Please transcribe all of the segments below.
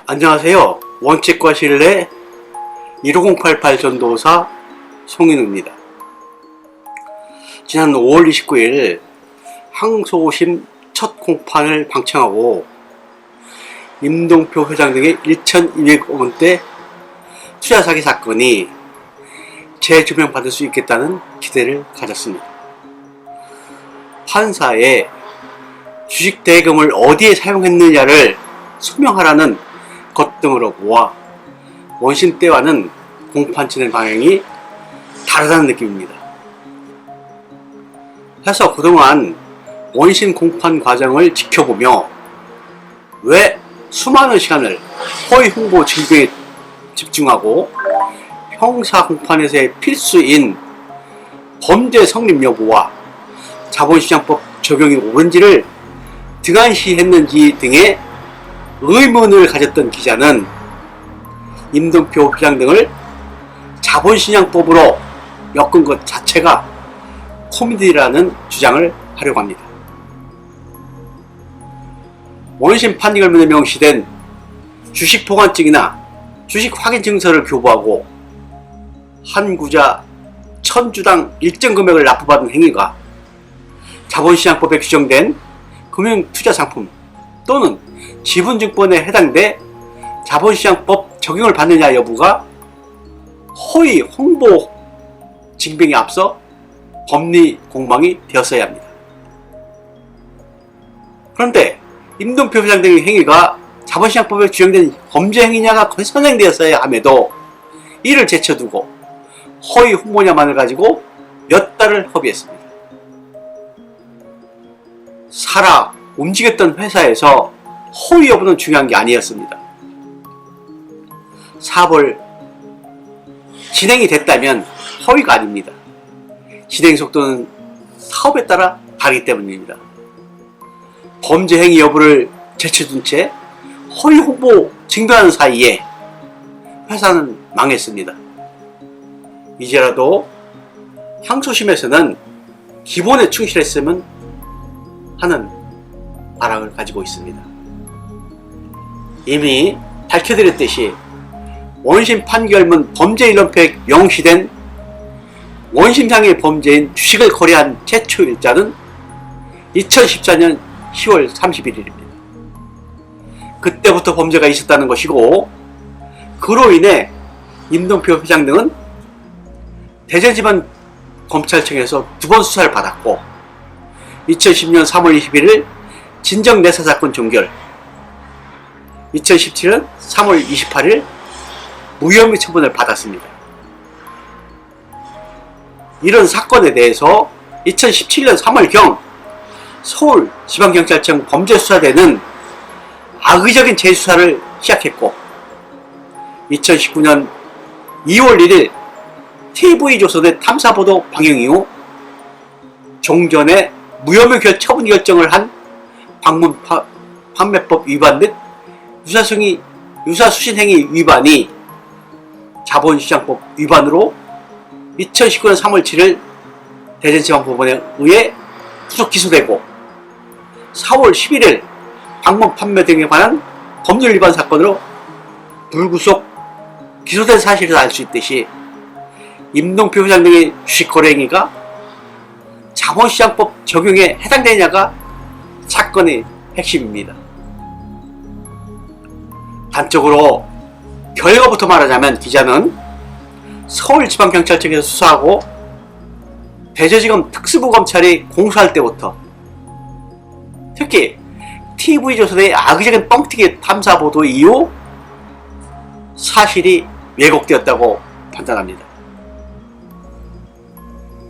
안녕하세요. 원칙과 신뢰 15088 전도사 송인우입니다. 지난 5월 29일 항소심 첫 공판을 방청하고 임동표 회장 등의 1,200억 원대 투자 사기 사건이 재조명받을 수 있겠다는 기대를 가졌습니다. 판사의 주식 대금을 어디에 사용했느냐를 소명하라는 것 등으로 모아 원심 때와는 공판 진행 방향이 다르다는 느낌입니다. 그래서 그동안 원심 공판 과정을 지켜보며 왜 수많은 시간을 허위 홍보 증빙에 집중하고 형사 공판에서의 필수인 범죄 성립 여부와 자본시장법 적용이 옳은지를 등한시했는지 등의 의문을 가졌던 기자는 임동표 회장 등을 자본시장법으로 엮은 것 자체가 코미디라는 주장을 하려고 합니다. 원심 판결문에 명시된 주식 보관증이나 주식 확인 증서를 교부하고 한 구자 1000주당 일정 금액을 납부받은 행위가 자본시장법에 규정된 금융투자상품 또는 지분증권에 해당돼 자본시장법 적용을 받느냐 여부가 허위 홍보 증빙에 앞서 법리 공방이 되었어야 합니다. 그런데 임동표 회장 등의 행위가 자본시장법에 규정된 범죄 행위냐가 선행되었어야 함에도 이를 제쳐두고 허위 홍보냐만을 가지고 몇 달을 허비했습니다. 살아 움직였던 회사에서 허위 여부는 중요한 게 아니었습니다. 사업을 진행이 됐다면 허위가 아닙니다. 진행 속도는 사업에 따라 다르기 때문입니다. 범죄 행위 여부를 제쳐둔 채 허위 홍보 증빙하는 사이에 회사는 망했습니다. 이제라도 항소심에서는 기본에 충실했으면 하는 바람을 가지고 있습니다. 이미 밝혀드렸듯이 원심 판결문 범죄 일원표에 명시된 원심상의 범죄인 주식을 거래한 최초 일자는 2014년 10월 31일입니다. 그때부터 범죄가 있었다는 것이고 그로 인해 임동표 회장 등은 대전지방검찰청에서 2번 수사를 받았고 2010년 3월 21일 진정내사사건 종결, 2017년 3월 28일 무혐의 처분을 받았습니다. 이런 사건에 대해서 2017년 3월경 서울지방경찰청 범죄수사대는 악의적인 재수사를 시작했고 2019년 2월 1일 TV조선의 탐사보도 방영 이후 종전에 무혐의 처분 결정을 한 방문 판매법 위반 및 유사수신행위 위반이 자본시장법 위반으로 2019년 3월 7일 대전지방법원에 의해 구속 기소되고 4월 11일 방문 판매 등에 관한 법률 위반 사건으로 불구속 기소된 사실을 알 수 있듯이 임동표 회장 등의 주식 거래 행위가 자본시장법 적용에 해당되느냐가 사건의 핵심입니다. 단적으로 결과부터 말하자면 기자는 서울지방경찰청에서 수사하고 대전지검 특수부검찰이 공수할 때부터 특히 TV조선의 악의적인 뻥튀기 탐사보도 이후 사실이 왜곡되었다고 판단합니다.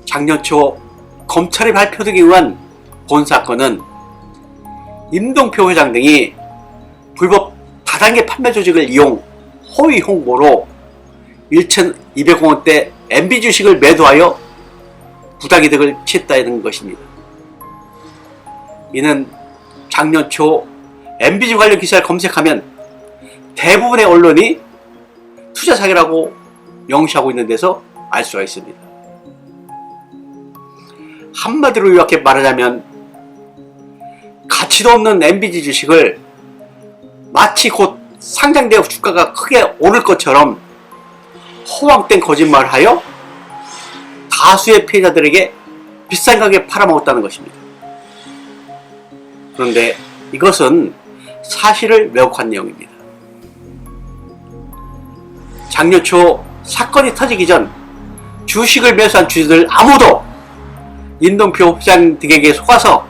작년 초 검찰이 발표되기 위한 본 사건은 임동표 회장 등이 불법 다단계 판매 조직을 이용 허위 홍보로 1,200억 원대 MB 주식을 매도하여 부당이득을 취했다는 것입니다. 이는 작년 초 MB주 관련 기사를 검색하면 대부분의 언론이 투자 사기라고 명시하고 있는 데서 알 수가 있습니다. 한마디로 이렇게 말하자면 가치도 없는 MBG 주식을 마치 곧 상장되어 주가가 크게 오를 것처럼 허황된 거짓말을 하여 다수의 피해자들에게 비싼 가격에 팔아먹었다는 것입니다. 그런데 이것은 사실을 왜곡한 내용입니다. 작년 초 사건이 터지기 전 주식을 매수한 주주들 아무도 임동표 회장 등에게 속아서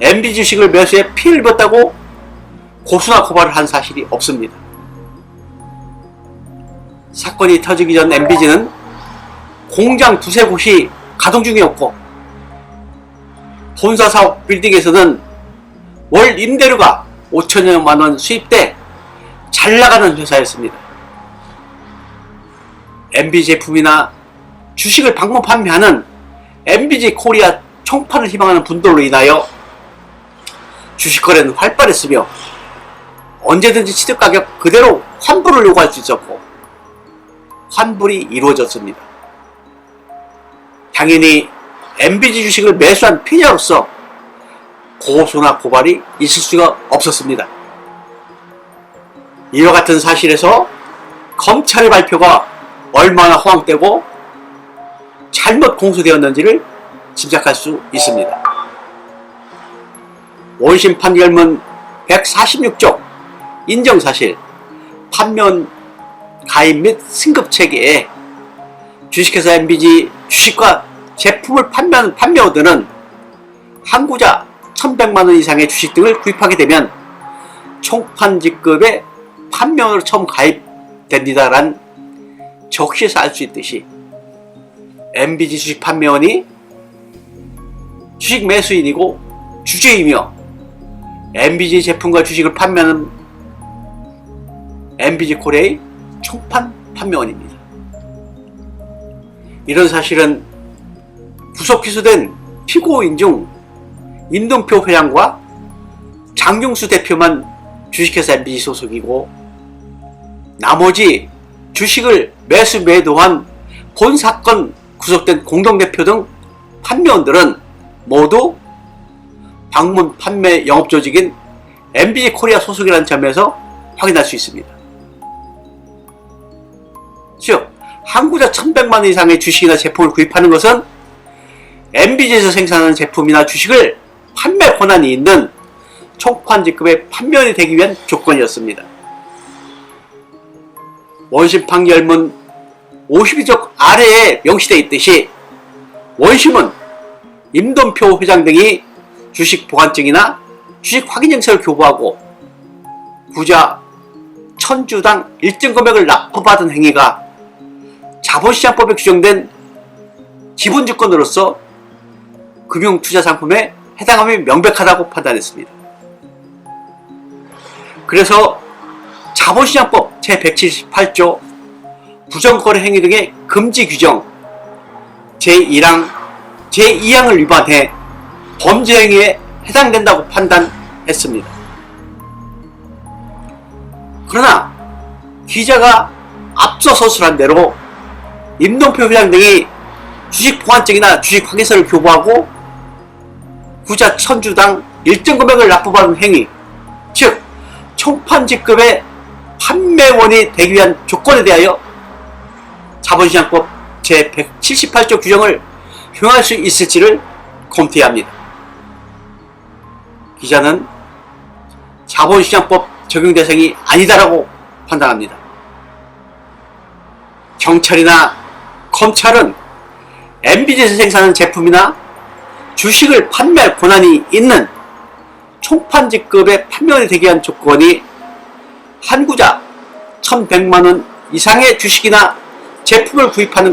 MB 주식을 매수해 피해를 입었다고 고소나 고발을 한 사실이 없습니다. 사건이 터지기 전 MBG는 공장 두세 곳이 가동 중이었고 본사 사업 빌딩에서는 월 임대료가 5천여만 원 수입돼 잘 나가는 회사였습니다. MB 제품이나 주식을 방문 판매하는 MBG 코리아 총판을 희망하는 분들로 인하여 주식 거래는 활발했으며 언제든지 취득 가격 그대로 환불을 요구할 수 있었고 환불이 이루어졌습니다. 당연히 MBG 주식을 매수한 피해자로서 고소나 고발이 있을 수가 없었습니다. 이와 같은 사실에서 검찰의 발표가 얼마나 허황되고 잘못 공소되었는지를 짐작할 수 있습니다. 원심 판결문 146조 인정사실, 판매원 가입 및 승급 체계에 주식회사 MBG 주식과 제품을 판매하는 판매원들은 한구자 1,100만원 이상의 주식 등을 구입하게 되면 총판직급의 판매원으로 처음 가입됩니다라는 적시에서 알 수 있듯이 MBG 주식 판매원이 주식 매수인이고 주주이며 MBG 제품과 주식을 판매하는 MBG 코리아의 총판 판매원입니다. 이런 사실은 구속 기소된 피고인 중 임동표 회장과 장용수 대표만 주식회사 MBG 소속이고 나머지 주식을 매수 매도한 본 사건 구속된 공동대표 등 판매원들은 모두 방문 판매 영업조직인 MBG 코리아 소속이라는 점에서 확인할 수 있습니다. 즉 한구자 1,100만원 이상의 주식이나 제품을 구입하는 것은 MBG에서 생산하는 제품이나 주식을 판매 권한이 있는 총판직급의 판매원이 되기 위한 조건이었습니다. 원심 판결문 52조 아래에 명시되어 있듯이 원심은 임동표 회장 등이 주식 보관증이나 주식 확인증서를 교부하고 구자 1,000주당 일정 금액을 납부받은 행위가 자본시장법에 규정된 기본조건으로서 금융투자상품에 해당함이 명백하다고 판단했습니다. 그래서 자본시장법 제178조 부정거래 행위 등의 금지 규정 제1항, 제2항을 위반해 범죄 행위에 해당된다고 판단했습니다. 그러나 기자가 앞서 서술한 대로 임동표 회장 등이 주식 보관증이나 주식 확인서를 교부하고 구자 1,000주당 일정 금액을 납부받은 행위, 즉 총판직급의 판매원이 되기 위한 조건에 대하여 자본시장법 제178조 규정을 효용할 수 있을지를 검토해야 합니다. 기자는 자본시장법 적용 대상이 아니다라고 판단합니다. 경찰이나 검찰은 MBG에서 생산하는 제품이나 주식을 판매할 권한이 있는 총판직급의 판매원이 되기 위한 조건이 한구자 1,100만원 이상의 주식이나 제품을 구입하는 것